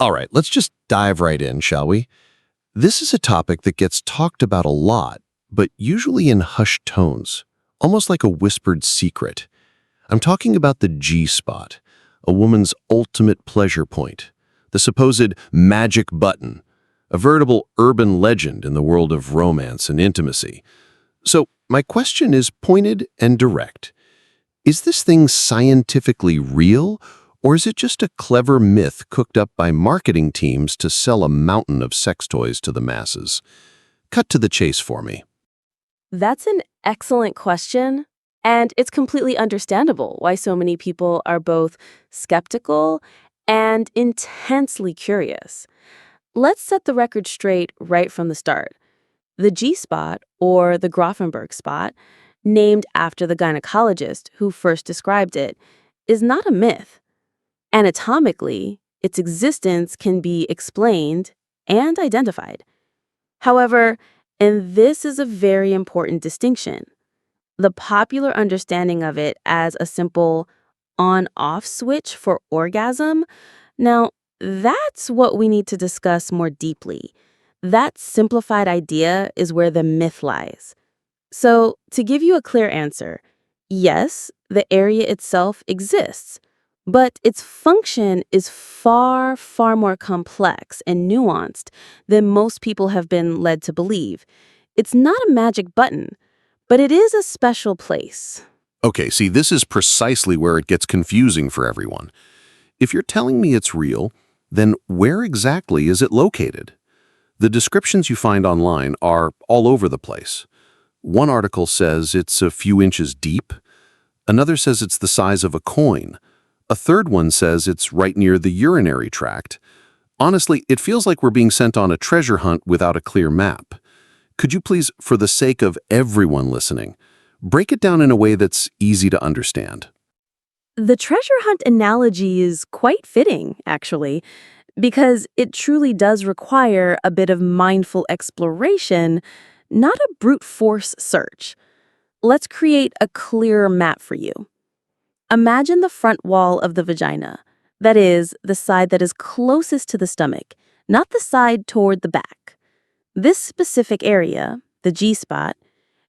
All right, let's just dive right in, shall we? This is a topic that gets talked about a lot, but usually in hushed tones, almost like a whispered secret. I'm talking about the G-spot, a woman's ultimate pleasure point, the supposed magic button, a veritable urban legend in the world of romance and intimacy. So, my question is pointed and direct. Is this thing scientifically real, or is it just a clever myth cooked up by marketing teams to sell a mountain of sex toys to the masses? Cut to the chase for me. That's an excellent question, and it's completely understandable why so many people are both skeptical and intensely curious. Let's set the record straight right from the start. The G-spot, or the Grafenberg spot, named after the gynecologist who first described it, is not a myth. Anatomically, its existence can be explained and identified. However, and this is a very important distinction, the popular understanding of it as a simple on-off switch for orgasm, now that's what we need to discuss more deeply. That simplified idea is where the myth lies. So, to give you a clear answer, yes, the area itself exists, but its function is far, far more complex and nuanced than most people have been led to believe. It's not a magic button, but it is a special place. Okay, see, this is precisely where it gets confusing for everyone. If you're telling me it's real, then where exactly is it located? The descriptions you find online are all over the place. One article says it's a few inches deep. Another says it's the size of a coin. A third one says it's right near the urinary tract. Honestly, it feels like we're being sent on a treasure hunt without a clear map. Could you please, for the sake of everyone listening, break it down in a way that's easy to understand? The treasure hunt analogy is quite fitting, actually, because it truly does require a bit of mindful exploration, not a brute force search. Let's create a clearer map for you. Imagine the front wall of the vagina, that is, the side that is closest to the stomach, not the side toward the back. This specific area, the G-spot,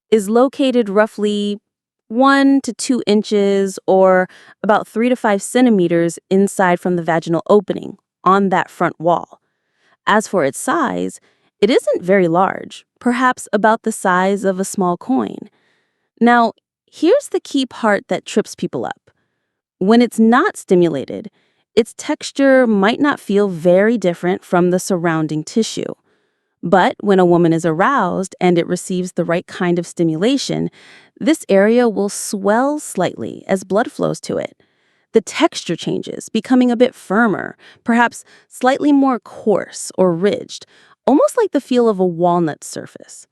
is located roughly 1 to 2 inches or about 3 to 5 centimeters inside from the vaginal opening on that front wall. As for its size, it isn't very large, perhaps about the size of a small coin. Now, here's the key part that trips people up. When it's not stimulated, its texture might not feel very different from the surrounding tissue. But when a woman is aroused and it receives the right kind of stimulation, this area will swell slightly as blood flows to it. The texture changes, becoming a bit firmer, perhaps slightly more coarse or ridged, almost like the feel of a walnut surface.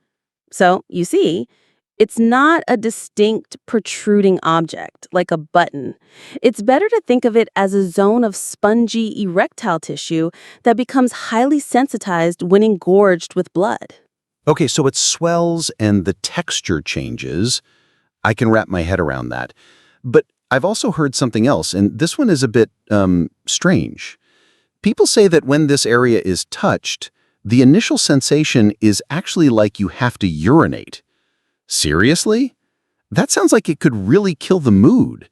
So, you see, it's not a distinct protruding object like a button. It's better to think of it as a zone of spongy erectile tissue that becomes highly sensitized when engorged with blood. Okay, so it swells and the texture changes. I can wrap my head around that. But I've also heard something else, and this one is a bit, strange. People say that when this area is touched, the initial sensation is actually like you have to urinate. Seriously? That sounds like it could really kill the mood.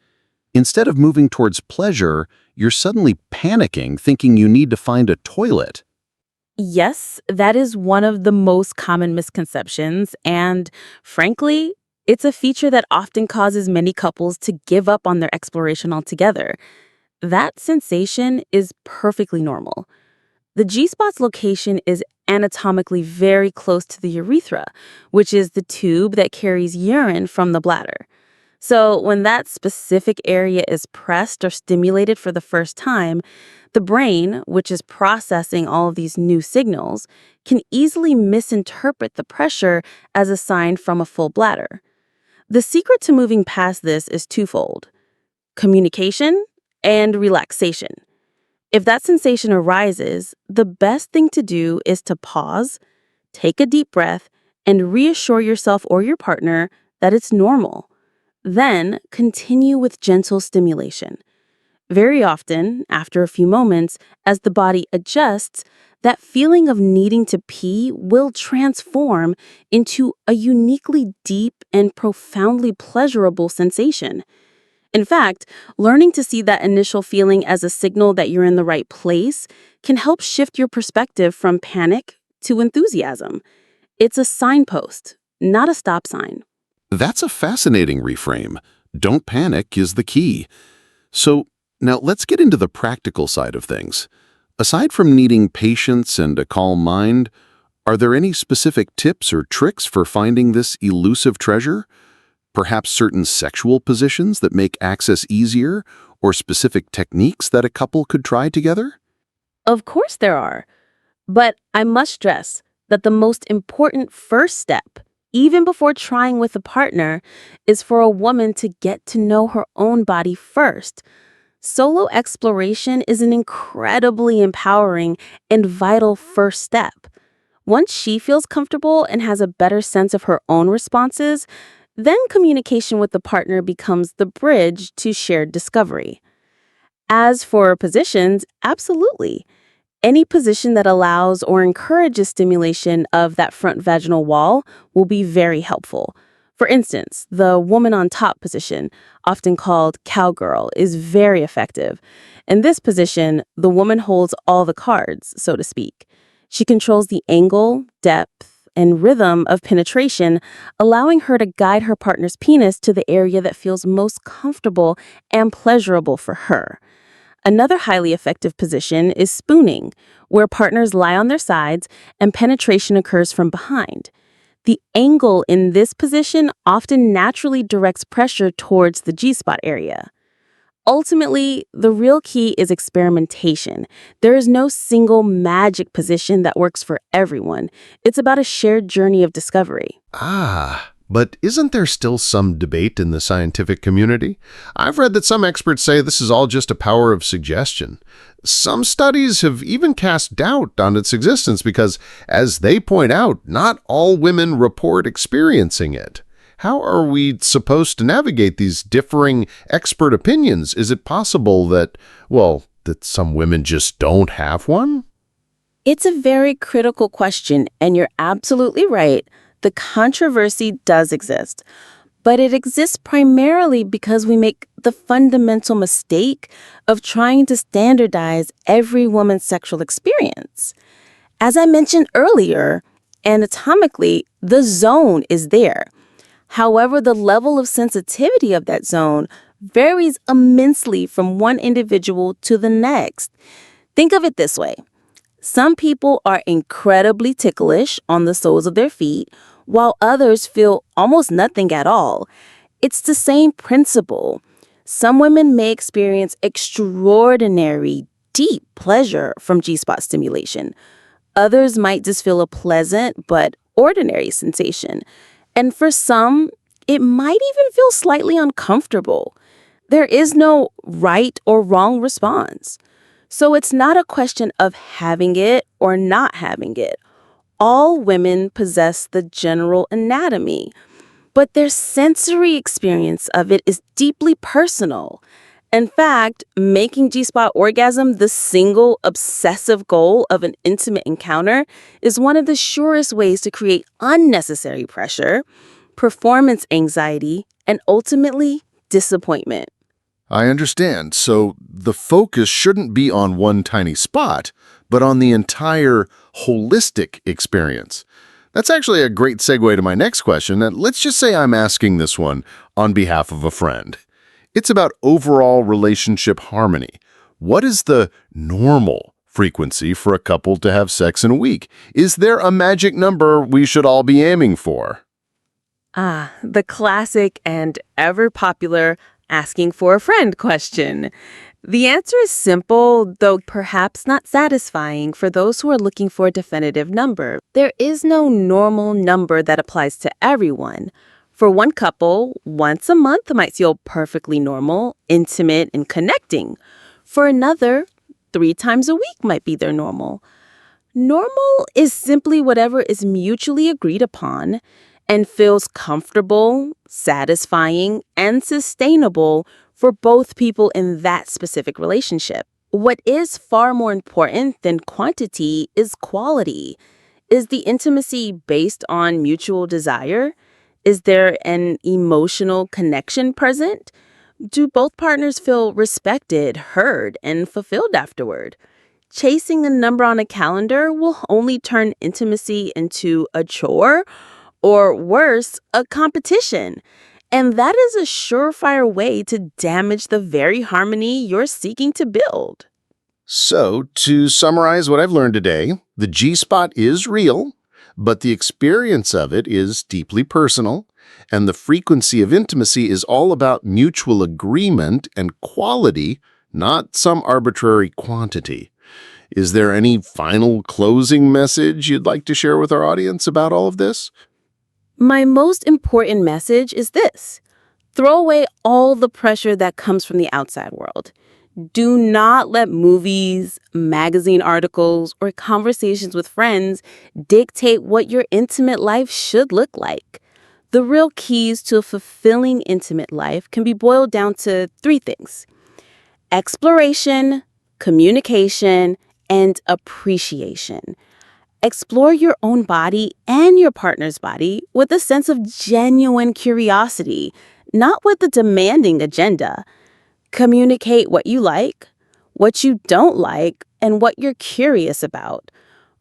Instead of moving towards pleasure, you're suddenly panicking, thinking you need to find a toilet. Yes, that is one of the most common misconceptions, and frankly, it's a feature that often causes many couples to give up on their exploration altogether. That sensation is perfectly normal. The G-spot's location is anatomically very close to the urethra, which is the tube that carries urine from the bladder. So when that specific area is pressed or stimulated for the first time, the brain, which is processing all of these new signals, can easily misinterpret the pressure as a sign from a full bladder. The secret to moving past this is twofold: communication and relaxation. If that sensation arises, the best thing to do is to pause, take a deep breath, and reassure yourself or your partner that it's normal. Then continue with gentle stimulation. Very often, after a few moments, as the body adjusts, that feeling of needing to pee will transform into a uniquely deep and profoundly pleasurable sensation. In fact, learning to see that initial feeling as a signal that you're in the right place can help shift your perspective from panic to enthusiasm. It's a signpost, not a stop sign. That's a fascinating reframe. Don't panic is the key. So now let's get into the practical side of things. Aside from needing patience and a calm mind, are there any specific tips or tricks for finding this elusive treasure? Perhaps certain sexual positions that make access easier, or specific techniques that a couple could try together? Of course, there are. But I must stress that the most important first step, even before trying with a partner, is for a woman to get to know her own body first. Solo exploration is an incredibly empowering and vital first step. Once she feels comfortable and has a better sense of her own responses, then communication with the partner becomes the bridge to shared discovery. As for positions, absolutely. Any position that allows or encourages stimulation of that front vaginal wall will be very helpful. For instance, the woman on top position, often called cowgirl, is very effective. In this position, the woman holds all the cards, so to speak. She controls the angle, depth, and rhythm of penetration, allowing her to guide her partner's penis to the area that feels most comfortable and pleasurable for her. Another highly effective position is spooning, where partners lie on their sides and penetration occurs from behind. The angle in this position often naturally directs pressure towards the G-spot area. Ultimately, the real key is experimentation. There is no single magic position that works for everyone. It's about a shared journey of discovery. But isn't there still some debate in the scientific community? I've read that some experts say this is all just a power of suggestion. Some studies have even cast doubt on its existence because, as they point out, not all women report experiencing it. How are we supposed to navigate these differing expert opinions? Is it possible that, that some women just don't have one? It's a very critical question, and you're absolutely right. The controversy does exist, but it exists primarily because we make the fundamental mistake of trying to standardize every woman's sexual experience. As I mentioned earlier, anatomically, the zone is there. However, the level of sensitivity of that zone varies immensely from one individual to the next. Think of it this way. Some people are incredibly ticklish on the soles of their feet, while others feel almost nothing at all. It's the same principle. Some women may experience extraordinary, deep pleasure from G-spot stimulation. Others might just feel a pleasant but ordinary sensation. And for some, it might even feel slightly uncomfortable. There is no right or wrong response. So it's not a question of having it or not having it. All women possess the general anatomy, but their sensory experience of it is deeply personal. In fact, making G-spot orgasm the single obsessive goal of an intimate encounter is one of the surest ways to create unnecessary pressure, performance anxiety, and ultimately disappointment. I understand. So the focus shouldn't be on one tiny spot, but on the entire holistic experience. That's actually a great segue to my next question. And let's just say I'm asking this one on behalf of a friend. It's about overall relationship harmony. What is the normal frequency for a couple to have sex in a week? Is there a magic number we should all be aiming for? The classic and ever popular asking for a friend question. The answer is simple, though perhaps not satisfying for those who are looking for a definitive number. There is no normal number that applies to everyone. For one couple, once a month might feel perfectly normal, intimate, and connecting. For another, 3 times a week might be their normal. Normal is simply whatever is mutually agreed upon and feels comfortable, satisfying, and sustainable for for both people in that specific relationship. What is far more important than quantity is quality. Is the intimacy based on mutual desire? Is there an emotional connection present? Do both partners feel respected, heard, and fulfilled afterward? Chasing a number on a calendar will only turn intimacy into a chore, or worse, a competition. And that is a surefire way to damage the very harmony you're seeking to build. So, to summarize what I've learned today, the G-spot is real, but the experience of it is deeply personal, and the frequency of intimacy is all about mutual agreement and quality, not some arbitrary quantity. Is there any final closing message you'd like to share with our audience about all of this? My most important message is this: throw away all the pressure that comes from the outside world. Do not let movies, magazine articles, or conversations with friends dictate what your intimate life should look like. The real keys to a fulfilling intimate life can be boiled down to three things: exploration, communication, and appreciation. Explore your own body and your partner's body with a sense of genuine curiosity, not with a demanding agenda. Communicate what you like, what you don't like, and what you're curious about,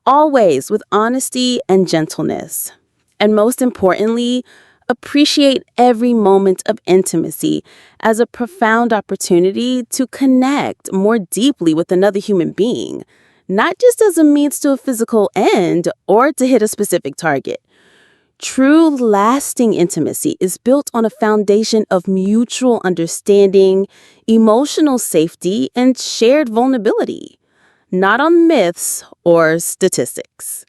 always with honesty and gentleness. And most importantly, appreciate every moment of intimacy as a profound opportunity to connect more deeply with another human being, not just as a means to a physical end or to hit a specific target. True, lasting intimacy is built on a foundation of mutual understanding, emotional safety, and shared vulnerability, not on myths or statistics.